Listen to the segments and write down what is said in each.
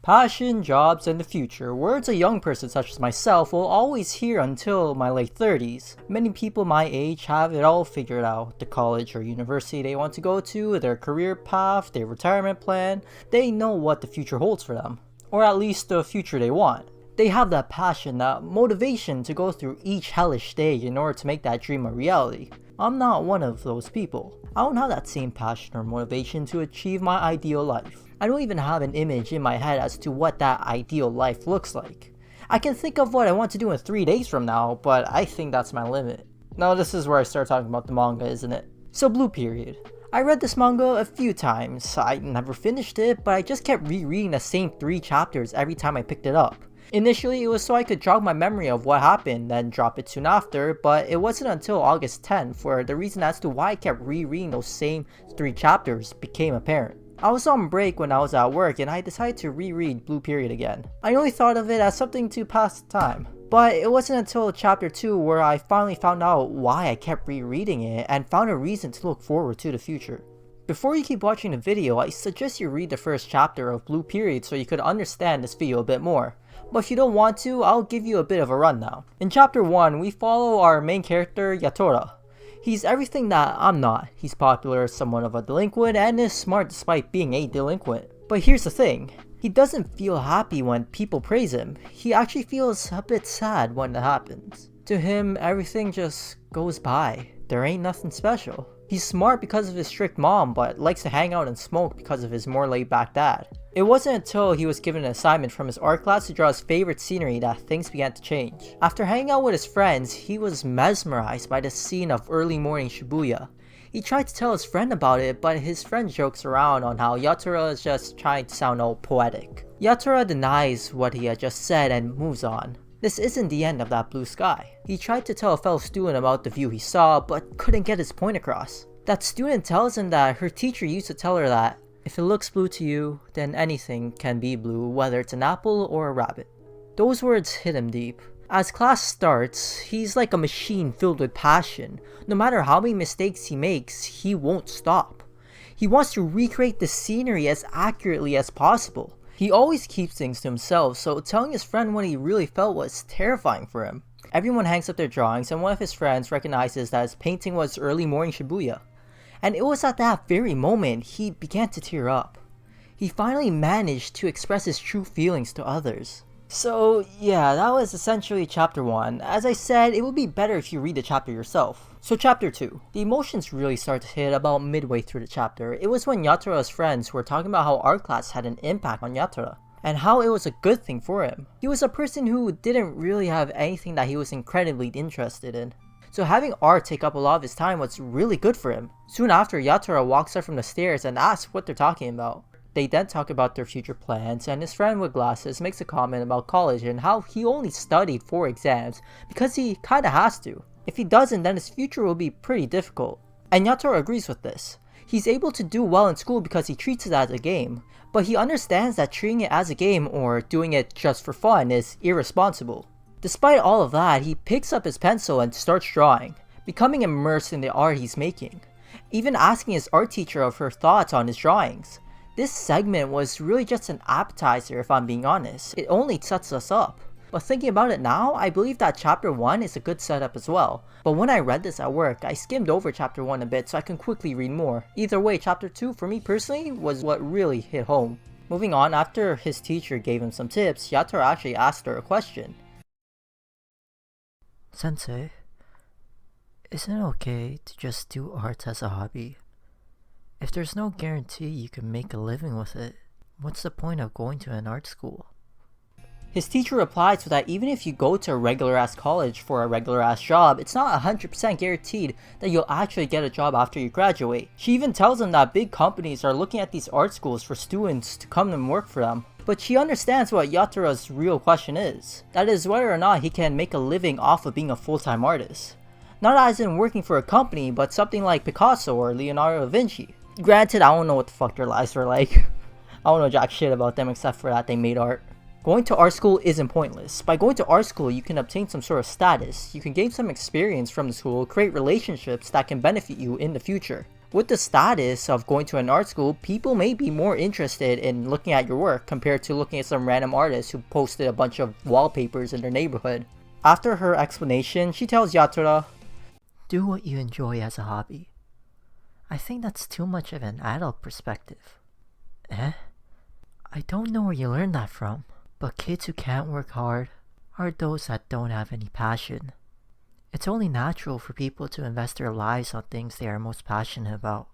Passion, jobs, and the future, words a young person such as myself will always hear until my late 30s. Many people my age have it all figured out. The college or university they want to go to, their career path, their retirement plan. They know what the future holds for them. Or at least the future they want. They have that passion, that motivation to go through each hellish day in order to make that dream a reality. I'm not one of those people. I don't have that same passion or motivation to achieve my ideal life. I don't even have an image in my head as to what that ideal life looks like. I can think of what I want to do in 3 days from now, but I think that's my limit. Now this is where I start talking about the manga, isn't it? So Blue Period. I read this manga a few times. I never finished it, but I just kept rereading the same 3 chapters every time I picked it up. Initially, it was so I could jog my memory of what happened, then drop it soon after, but it wasn't until August 10th for the reason as to why I kept rereading those same 3 chapters became apparent. I was on break when I was at work and I decided to reread Blue Period again. I only thought of it as something to pass the time. But it wasn't until chapter 2 where I finally found out why I kept rereading it and found a reason to look forward to the future. Before you keep watching the video, I suggest you read the first chapter of Blue Period so you could understand this video a bit more. But if you don't want to, I'll give you a bit of a rundown. In chapter 1, we follow our main character, Yatora. He's everything that I'm not. He's popular, somewhat of a delinquent, and is smart despite being a delinquent. But here's the thing. He doesn't feel happy when people praise him. He actually feels a bit sad when it happens. To him, everything just goes by. There ain't nothing special. He's smart because of his strict mom, but likes to hang out and smoke because of his more laid-back dad. It wasn't until he was given an assignment from his art class to draw his favorite scenery that things began to change. After hanging out with his friends, he was mesmerized by the scene of early morning Shibuya. He tried to tell his friend about it, but his friend jokes around on how Yatora is just trying to sound all poetic. Yatora denies what he had just said and moves on. This isn't the end of that blue sky. He tried to tell a fellow student about the view he saw, but couldn't get his point across. That student tells him that her teacher used to tell her that if it looks blue to you, then anything can be blue, whether it's an apple or a rabbit. Those words hit him deep. As class starts, he's like a machine filled with passion. No matter how many mistakes he makes, he won't stop. He wants to recreate the scenery as accurately as possible. He always keeps things to himself, so telling his friend what he really felt was terrifying for him. Everyone hangs up their drawings, and one of his friends recognizes that his painting was early morning Shibuya. And it was at that very moment he began to tear up. He finally managed to express his true feelings to others. So yeah, that was essentially chapter 1. As I said, it would be better if you read the chapter yourself. So chapter 2. The emotions really start to hit about midway through the chapter. It was when Yatora's friends were talking about how art class had an impact on Yatora, and how it was a good thing for him. He was a person who didn't really have anything that he was incredibly interested in. So having art take up a lot of his time was really good for him. Soon after, Yatora walks up from the stairs and asks what they're talking about. They then talk about their future plans, and his friend with glasses makes a comment about college and how he only studied 4 exams because he kinda has to. If he doesn't, then his future will be pretty difficult. And Yatora agrees with this. He's able to do well in school because he treats it as a game, but he understands that treating it as a game or doing it just for fun is irresponsible. Despite all of that, he picks up his pencil and starts drawing, becoming immersed in the art he's making, even asking his art teacher of her thoughts on his drawings. This segment was really just an appetizer if I'm being honest. It only sets us up. But thinking about it now, I believe that chapter 1 is a good setup as well. But when I read this at work, I skimmed over chapter 1 a bit so I can quickly read more. Either way, chapter 2 for me personally was what really hit home. Moving on, after his teacher gave him some tips, Yatora actually asked her a question. Sensei, isn't it okay to just do art as a hobby? If there's no guarantee you can make a living with it, what's the point of going to an art school? His teacher replied so that even if you go to a regular ass college for a regular ass job, it's not 100% guaranteed that you'll actually get a job after you graduate. She even tells him that big companies are looking at these art schools for students to come and work for them. But she understands what Yatora's real question is. That is whether or not he can make a living off of being a full-time artist. Not as in working for a company, but something like Picasso or Leonardo da Vinci. Granted, I don't know what the fuck their lives were like. I don't know jack shit about them except for that they made art. Going to art school isn't pointless. By going to art school, you can obtain some sort of status, you can gain some experience from the school, create relationships that can benefit you in the future. With the status of going to an art school, people may be more interested in looking at your work compared to looking at some random artist who posted a bunch of wallpapers in their neighborhood. After her explanation, she tells Yatura, Do what you enjoy as a hobby. I think that's too much of an adult perspective. Eh? I don't know where you learned that from, but kids who can't work hard are those that don't have any passion. It's only natural for people to invest their lives on things they are most passionate about.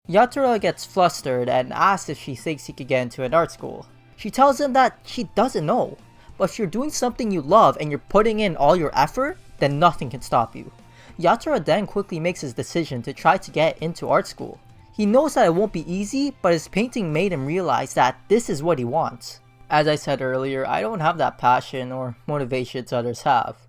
Yatura gets flustered and asks if she thinks he could get into an art school. She tells him that she doesn't know, but if you're doing something you love and you're putting in all your effort, then nothing can stop you. Yatura then quickly makes his decision to try to get into art school. He knows that it won't be easy, but his painting made him realize that this is what he wants. As I said earlier, I don't have that passion or motivations others have.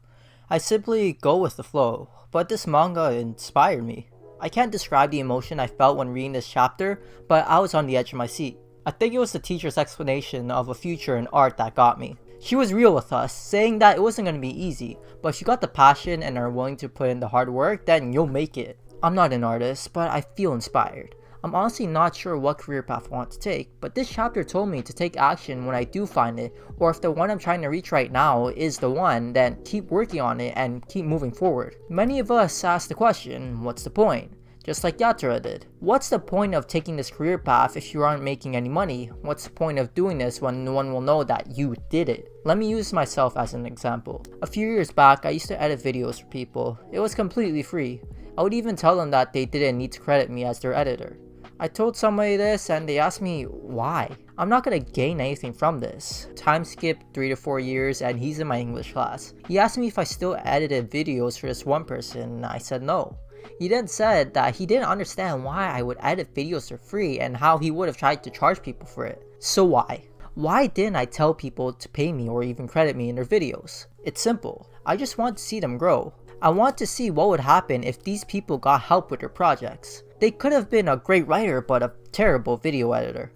I simply go with the flow, but this manga inspired me. I can't describe the emotion I felt when reading this chapter, but I was on the edge of my seat. I think it was the teacher's explanation of a future in art that got me. She was real with us, saying that it wasn't going to be easy, but if you got the passion and are willing to put in the hard work, then you'll make it. I'm not an artist, but I feel inspired. I'm honestly not sure what career path I want to take, but this chapter told me to take action when I do find it, or if the one I'm trying to reach right now is the one, then keep working on it and keep moving forward. Many of us ask the question, what's the point? Just like Yatura did. What's the point of taking this career path if you aren't making any money? What's the point of doing this when no one will know that you did it? Let me use myself as an example. A few years back, I used to edit videos for people. It was completely free. I would even tell them that they didn't need to credit me as their editor. I told somebody this and they asked me why. I'm not gonna gain anything from this. Time skipped 3 to 4 years and he's in my English class. He asked me if I still edited videos for this one person. I said no. He then said that he didn't understand why I would edit videos for free and how he would have tried to charge people for it. So why? Why didn't I tell people to pay me or even credit me in their videos? It's simple. I just want to see them grow. I want to see what would happen if these people got help with their projects. They could have been a great writer but a terrible video editor.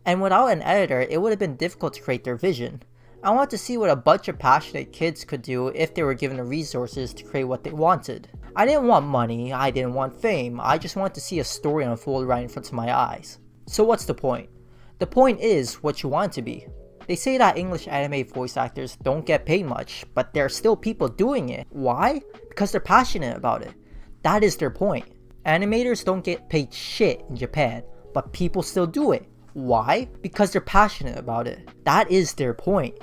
And without an editor, it would have been difficult to create their vision. I want to see what a bunch of passionate kids could do if they were given the resources to create what they wanted. I didn't want money, I didn't want fame, I just wanted to see a story unfold right in front of my eyes. So what's the point? The point is what you want to be. They say that English anime voice actors don't get paid much, but there are still people doing it. Why? Because they're passionate about it. That is their point. Animators don't get paid shit in Japan, but people still do it. Why? Because they're passionate about it. That is their point.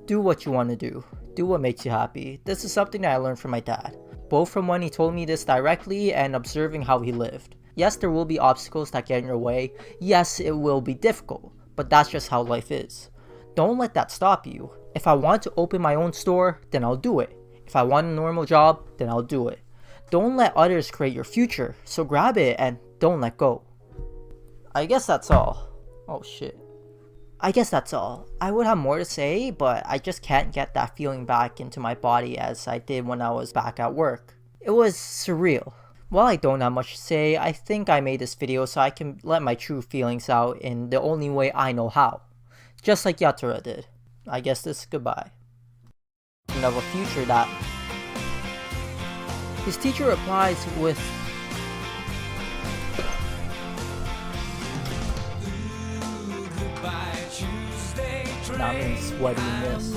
Do what you want to do. Do what makes you happy. This is something that I learned from my dad, both from when he told me this directly and observing how he lived. Yes, there will be obstacles that get in your way. Yes, it will be difficult, but that's just how life is. Don't let that stop you. If I want to open my own store, then I'll do it. If I want a normal job, then I'll do it. Don't let others create your future, so grab it and don't let go. I guess that's all. Oh shit. I guess that's all. I would have more to say, but I just can't get that feeling back into my body as I did when I was back at work. It was surreal. While I don't have much to say, I think I made this video so I can let my true feelings out in the only way I know how. Just like Yatura did. I guess this is goodbye. And of a future that... His teacher replies with... Now I'm sweaty in this.